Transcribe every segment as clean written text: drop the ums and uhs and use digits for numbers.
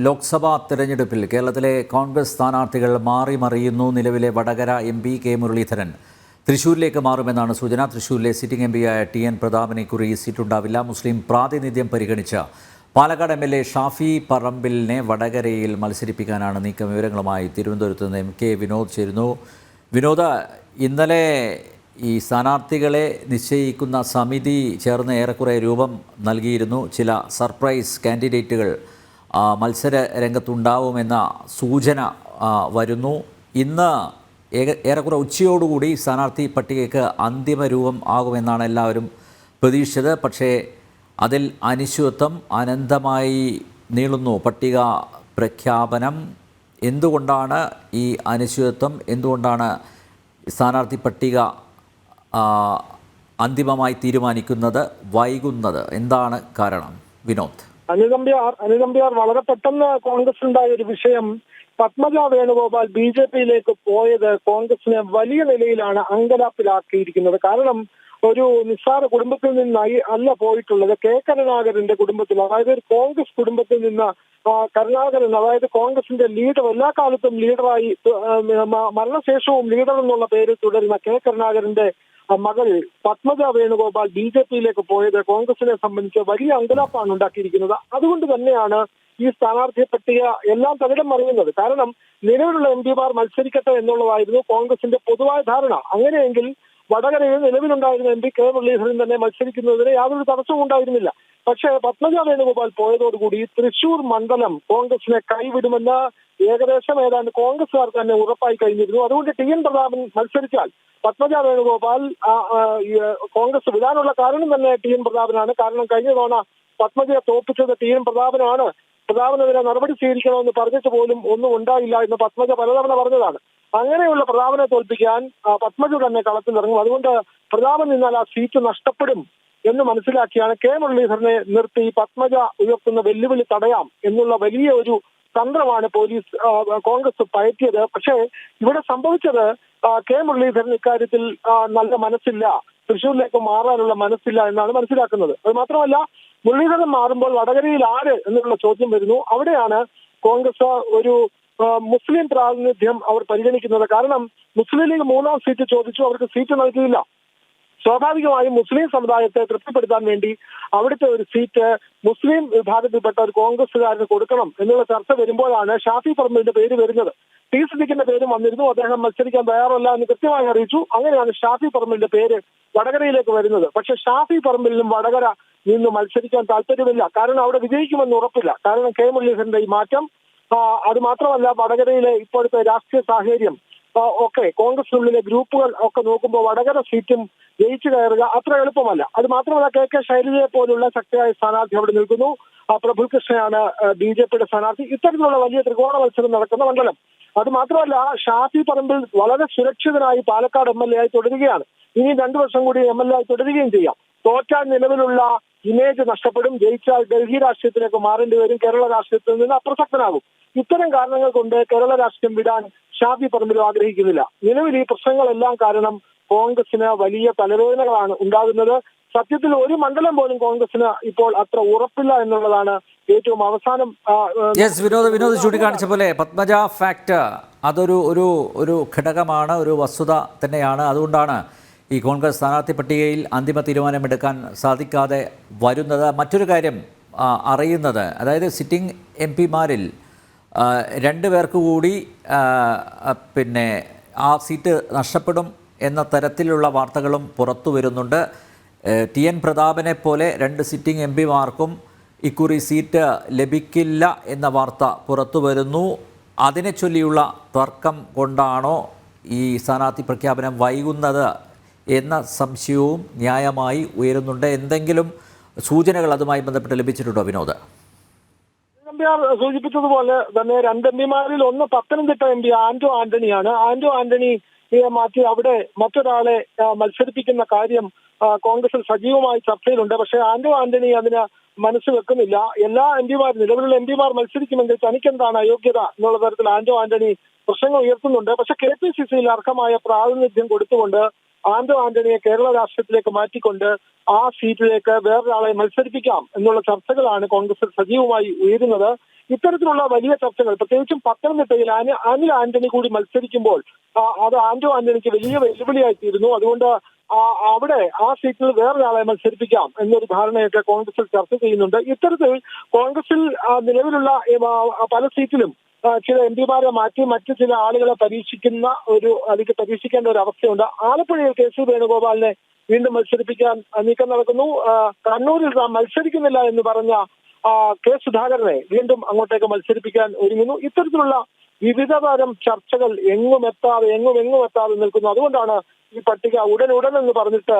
ലോക്സഭാ തെരഞ്ഞെടുപ്പിൽ കേരളത്തിലെ കോൺഗ്രസ് സ്ഥാനാർത്ഥികൾ മാറി മറിയുന്നു. നിലവിലെ വടകര MP കെ മുരളീധരൻ തൃശ്ശൂരിലേക്ക് മാറുമെന്നാണ് സൂചന. തൃശ്ശൂരിലെ സിറ്റിംഗ് MP-യായ TN പ്രതാപന് ഇക്കുറി സീറ്റുണ്ടാവില്ല. മുസ്ലിം പ്രാതിനിധ്യം പരിഗണിച്ച് പാലക്കാട് MLA ഷാഫി പറമ്പിലിനെ വടകരയിൽ മത്സരിപ്പിക്കാനാണ് നീക്കം. വിവരങ്ങളുമായി തിരുവനന്തപുരത്ത് നിന്ന് MK വിനോദ് ചേരുന്നു. വിനോദ്, ഇന്നലെ ഈ സ്ഥാനാർത്ഥികളെ നിശ്ചയിക്കുന്ന സമിതി ചേർന്ന് ഏറെക്കുറെ രൂപം നൽകിയിരുന്നു. ചില സർപ്രൈസ് കാൻഡിഡേറ്റുകൾ മത്സര രംഗത്തുണ്ടാവുമെന്ന സൂചന വരുന്നു. ഇന്ന് ഏറെക്കുറെ ഉച്ചയോടുകൂടി സ്ഥാനാർത്ഥി പട്ടികയ്ക്ക് അന്തിമ രൂപം ആകുമെന്നാണ് എല്ലാവരും പ്രതീക്ഷിച്ചത്. പക്ഷേ അതിൽ അനിശ്ചിതത്വം അനന്തമായി നീളുന്നു. പട്ടിക പ്രഖ്യാപനം എന്തുകൊണ്ടാണ് ഈ അനിശ്ചിതത്വം? എന്തുകൊണ്ടാണ് സ്ഥാനാർത്ഥി പട്ടിക അന്തിമമായി തീരുമാനിക്കുന്നത് വൈകുന്നത്? എന്താണ് കാരണം വിനോദ്? അനുകമ്പ്യാർ വളരെ പെട്ടെന്ന് കോൺഗ്രസിലുണ്ടായ ഒരു വിഷയം, പത്മജ വേണുഗോപാൽ BJP-യിലേക്ക് പോയത് കോൺഗ്രസിനെ വലിയ നിലയിലാണ് അങ്കലാപ്പിലാക്കിയിരിക്കുന്നത്. കാരണം ഒരു നിസ്സാര കുടുംബത്തിൽ നിന്നായി അല്ല പോയിട്ടുള്ളത്. കെ കരുണാകരന്റെ കുടുംബത്തിൽ, അതായത് ഒരു കോൺഗ്രസ് കുടുംബത്തിൽ നിന്ന് കരുണാകരൻ, അതായത് കോൺഗ്രസിന്റെ ലീഡർ, എല്ലാ കാലത്തും ലീഡറായി മരണശേഷവും ലീഡർ എന്നുള്ള പേരിൽ തുടരുന്ന കെ കരുണാകരന്റെ മകൾ പത്മജ വേണുഗോപാൽ BJP-യിലേക്ക് പോയത് കോൺഗ്രസിനെ സംബന്ധിച്ച് വലിയ അങ്കലാപ്പാണ് ഉണ്ടാക്കിയിരിക്കുന്നത്. അതുകൊണ്ട് തന്നെയാണ് ഈ സ്ഥാനാർത്ഥി പട്ടിക എല്ലാം തകിടം മറിയുന്നത്. കാരണം നിലവിലുള്ള MP-മാർ മത്സരിക്കട്ടെ എന്നുള്ളതായിരുന്നു കോൺഗ്രസിന്റെ പൊതുവായ ധാരണ. അങ്ങനെയെങ്കിൽ വടകരയിൽ നിലവിലുണ്ടായിരുന്ന MP കെ മുരളീധരൻ തന്നെ മത്സരിക്കുന്നതിന് യാതൊരു തടസ്സവും ഉണ്ടായിരുന്നില്ല. പക്ഷേ പത്മജ വേണുഗോപാൽ പോയതോടുകൂടി തൃശൂർ മണ്ഡലം കോൺഗ്രസിനെ കൈവിടുമെന്ന് ഏതാണ്ട് കോൺഗ്രസുകാർക്ക് തന്നെ ഉറപ്പായി കഴിഞ്ഞിരുന്നു. അതുകൊണ്ട് TN പ്രതാപൻ മത്സരിച്ചാൽ പത്മജ വേണുഗോപാൽ കോൺഗ്രസ് വിടാനുള്ള കാരണം തന്നെ TN പ്രതാപനാണ്. കാരണം കഴിഞ്ഞ തവണ പത്മജയെ തോൽപ്പിച്ചത് TN പ്രതാപനാണ്. പ്രതാപനെതിരെ നടപടി സ്വീകരിക്കണമെന്ന് പറഞ്ഞിട്ട് പോലും ഒന്നും ഉണ്ടായില്ല എന്ന് പത്മജ പലതവണ പറഞ്ഞതാണ്. അങ്ങനെയുള്ള പ്രതാപനെ തോൽപ്പിക്കാൻ പത്മജ തന്നെ കളത്തിലിറങ്ങും. അതുകൊണ്ട് പ്രതാപൻ നിന്നാൽ ആ സീറ്റ് നഷ്ടപ്പെടും എന്ന് മനസ്സിലാക്കിയാണ് കെ മുരളീധരനെ നിർത്തി പത്മജ ഉയർത്തുന്ന വെല്ലുവിളി തടയാം എന്നുള്ള വലിയ ഒരു തന്ത്രമാണ് കോൺഗ്രസ് പയറ്റിയത്. പക്ഷേ ഇവിടെ സംഭവിച്ചത് കെ മുരളീധരൻ ഇക്കാര്യത്തിൽ നല്ല മനസ്സില്ല, തൃശ്ശൂരിലേക്ക് മാറാനുള്ള മനസ്സില്ല എന്നാണ് മനസ്സിലാക്കുന്നത്. അത് മാത്രമല്ല, മുരളീധരൻ മാറുമ്പോൾ വടകരയിൽ ആര് എന്നുള്ള ചോദ്യം വരുന്നു. അവിടെയാണ് കോൺഗ്രസ് ഒരു മുസ്ലിം പ്രാതിനിധ്യം അവർ പരിഗണിക്കുന്നത്. കാരണം മുസ്ലിം ലീഗ് 3ാം സീറ്റ് ചോദിച്ചു, അവർക്ക് സീറ്റ് നൽകിയില്ല. സ്വാഭാവികമായും മുസ്ലിം സമുദായത്തെ തൃപ്തിപ്പെടുത്താൻ വേണ്ടി അവിടുത്തെ ഒരു സീറ്റ് മുസ്ലിം വിഭാഗത്തിൽപ്പെട്ട ഒരു കോൺഗ്രസുകാരന് കൊടുക്കണം എന്നുള്ള ചർച്ച വരുമ്പോഴാണ് ഷാഫി പറമ്പിലിന്റെ പേര് വരുന്നത്. T സിദ്ദിഖിന്റെ പേരും വന്നിരുന്നു. അദ്ദേഹം മത്സരിക്കാൻ തയ്യാറല്ല എന്ന് കൃത്യമായി അറിയിച്ചു. അങ്ങനെയാണ് ഷാഫി പറമ്പിലിന്റെ പേര് വടകരയിലേക്ക് വരുന്നത്. പക്ഷെ ഷാഫി പറമ്പിലിനും വടകര നിന്ന് മത്സരിക്കാൻ താല്പര്യമില്ല. കാരണം അവിടെ വിജയിക്കുമെന്ന് ഉറപ്പില്ല. കാരണം കെ മുരളീധരന്റെ ഈ മാറ്റം, അത് മാത്രമല്ല വടകരയിലെ ഇപ്പോഴത്തെ രാഷ്ട്രീയ സാഹചര്യം ഒക്കെ, കോൺഗ്രസിനുള്ളിലെ ഗ്രൂപ്പുകൾ ഒക്കെ നോക്കുമ്പോൾ വടകര സീറ്റും ജയിച്ചു കയറുക അത്ര എളുപ്പമല്ല. അത് മാത്രമല്ല, KK ശൈലജയെ പോലുള്ള ശക്തിയായ സ്ഥാനാർത്ഥി അവിടെ നിൽക്കുന്നു. പ്രഫുൽ കൃഷ്ണയാണ് BJP-യുടെ സ്ഥാനാർത്ഥി. ഇത്തരത്തിലുള്ള വലിയ ത്രികോണ മത്സരം നടക്കുന്ന മണ്ഡലം. അത് മാത്രമല്ല, ഷാഫി പറമ്പിൽ വളരെ സുരക്ഷിതനായി പാലക്കാട് MLA ആയി തുടരുകയാണ്. ഇനി 2 വർഷം കൂടി MLA ആയി തുടരുകയും ചെയ്യാം. തോറ്റാൽ നിലവിലുള്ള ഇമേജ് നഷ്ടപ്പെടും. ജയിച്ചാൽ ഡൽഹി രാഷ്ട്രീയത്തിലേക്ക് മാറേണ്ടി വരും. കേരള രാഷ്ട്രീയത്തിൽ നിന്ന് അപ്രസക്തനാകും. ഇത്തരം കാരണങ്ങൾ കൊണ്ട് കേരള രാഷ്ട്രീയം വിടാൻ ഷാഫി പറമ്പിലും ആഗ്രഹിക്കുന്നില്ല. നിലവിൽ ഈ പ്രശ്നങ്ങളെല്ലാം കാരണം കോൺഗ്രസിന് വലിയ തലവേദനകളാണ് ഉണ്ടാകുന്നത്. സത്യത്തിൽ ഒരു മണ്ഡലം പോലും കോൺഗ്രസിന് ഇപ്പോൾ അത്ര ഉറപ്പില്ല എന്നുള്ളതാണ് ഏറ്റവും അവസാനം. വിനോദ് ചൂണ്ടിക്കാണിച്ച പോലെ പത്മജ ഫാക്ട് അതൊരു ഒരു ഒരു ഘടകമാണ്, ഒരു വസ്തുത തന്നെയാണ്. അതുകൊണ്ടാണ് ഈ കോൺഗ്രസ് സ്ഥാനാർത്ഥി പട്ടികയിൽ അന്തിമ തീരുമാനമെടുക്കാൻ സാധിക്കാതെ വരുന്നത്. മറ്റൊരു കാര്യം അറിയുന്നത്, അതായത് സിറ്റിംഗ് MP-മാരിൽ 2 പേർക്ക് കൂടി പിന്നെ ആ സീറ്റ് നഷ്ടപ്പെടും എന്ന തരത്തിലുള്ള വാർത്തകളും പുറത്തു വരുന്നുണ്ട്. TN പ്രതാപനെ പോലെ 2 സിറ്റിംഗ് MP-മാർക്കും ഇക്കുറി സീറ്റ് ലഭിക്കില്ല എന്ന വാർത്ത പുറത്തു വരുന്നു. അതിനെ ചൊല്ലിയുള്ള തർക്കം കൊണ്ടാണോ ഈ സ്ഥാനാർത്ഥി പ്രഖ്യാപനം വൈകുന്നത് എന്ന സംശയവും ന്യായമായി ഉയരുന്നുണ്ട്. എന്തെങ്കിലും സൂചനകൾ അതുമായി ബന്ധപ്പെട്ട് ലഭിച്ചിട്ടുണ്ടോ വിനോദ്? സൂചിപ്പിച്ചതുപോലെ തന്നെ 2 MP-മാരിൽ ഒന്ന് പത്തനംതിട്ട MP ആന്റോ ആന്റണിയാണ്. ആന്റോ ആന്റണിയെ മാറ്റി അവിടെ മറ്റൊരാളെ മത്സരിപ്പിക്കുന്ന കാര്യം കോൺഗ്രസിൽ സജീവമായി ചർച്ചയിലുണ്ട്. പക്ഷേ ആന്റോ ആന്റണി അതിന് മനസ്സ് വെക്കുന്നില്ല. എല്ലാ MP-മാരും, നിലവിലുള്ള MP-മാർ മത്സരിക്കുമെങ്കിൽ തനിക്കെന്താണ് അയോഗ്യത എന്നുള്ള തരത്തിൽ ആന്റോ ആന്റണി പ്രശ്നങ്ങൾ ഉയർത്തുന്നുണ്ട്. പക്ഷെ KPCC-യിൽ അർഹമായ പ്രാതിനിധ്യം കൊടുത്തുകൊണ്ട് ആന്റോ ആന്റണിയെ കേരള രാഷ്ട്രീയത്തിലേക്ക് മാറ്റിക്കൊണ്ട് ആ സീറ്റിലേക്ക് വേറൊരാളെ മത്സരിപ്പിക്കാം എന്നുള്ള ചർച്ചകളാണ് കോൺഗ്രസിൽ സജീവമായി ഉയരുന്നത്. ഇത്തരത്തിലുള്ള വലിയ ചർച്ചകൾ പ്രത്യേകിച്ചും പത്തനംതിട്ടയിൽ അനിൽ ആന്റണി കൂടി മത്സരിക്കുമ്പോൾ അത് ആന്റോ ആന്റണിക്ക് വലിയ വെല്ലുവിളിയായിത്തീരുന്നു. അതുകൊണ്ട് അവിടെ ആ സീറ്റിൽ വേറൊരാളെ മത്സരിപ്പിക്കാം എന്നൊരു ധാരണയൊക്കെ കോൺഗ്രസിൽ ചർച്ച ചെയ്യുന്നുണ്ട്. ഇത്തരത്തിൽ കോൺഗ്രസിൽ നിലവിലുള്ള പല സീറ്റിലും ചില എം പിമാരെ മാറ്റി മറ്റു ചില ആളുകളെ അല്ലെങ്കിൽ പരീക്ഷിക്കേണ്ട ഒരു അവസ്ഥയുണ്ട്. ആലപ്പുഴയിൽ കെ സി വേണുഗോപാലിനെ വീണ്ടും മത്സരിപ്പിക്കാൻ നീക്കം നടക്കുന്നു. കണ്ണൂരിൽ മത്സരിക്കുന്നില്ല എന്ന് പറഞ്ഞ കെ സുധാകരനെ വീണ്ടും അങ്ങോട്ടേക്ക് മത്സരിപ്പിക്കാൻ ഒരുങ്ങുന്നു. ഇത്തരത്തിലുള്ള വിവിധ തരം ചർച്ചകൾ എങ്ങും എത്താതെ നിൽക്കുന്നു. അതുകൊണ്ടാണ് ഈ പട്ടിക ഉടൻ എന്ന് പറഞ്ഞിട്ട്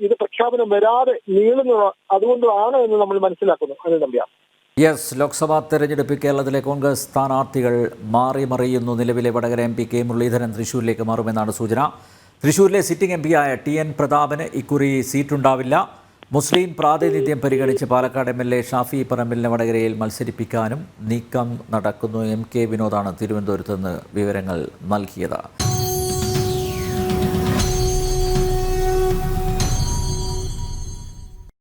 ഇത് പ്രഖ്യാപനം വരാതെ നീളുന്നത്. അതുകൊണ്ടാണ് എന്ന് നമ്മൾ മനസ്സിലാക്കുന്നു. അനിൽ നമ്പ്യാർ. യെസ്, ലോക്സഭാ തെരഞ്ഞെടുപ്പിൽ കേരളത്തിലെ കോൺഗ്രസ് സ്ഥാനാർത്ഥികൾ മാറി മറിയുന്നു. നിലവിലെ വടകര എം പി കെ മുരളീധരൻ തൃശ്ശൂരിലേക്ക് മാറുമെന്നാണ് സൂചന. തൃശ്ശൂരിലെ സിറ്റിംഗ് എം പിയായ ടി.എൻ. പ്രതാപന് ഇക്കുറി സീറ്റുണ്ടാവില്ല. മുസ്ലിം പ്രാതിനിധ്യം പരിഗണിച്ച് പാലക്കാട് എം.എൽ.എ. ഷാഫി പറമ്പിലിനെ വടകരയിൽ മത്സരിപ്പിക്കാനും നീക്കം നടക്കുന്നു. എം കെ വിനോദാണ് തിരുവനന്തപുരത്ത് നിന്ന് വിവരങ്ങൾ നൽകിയത്.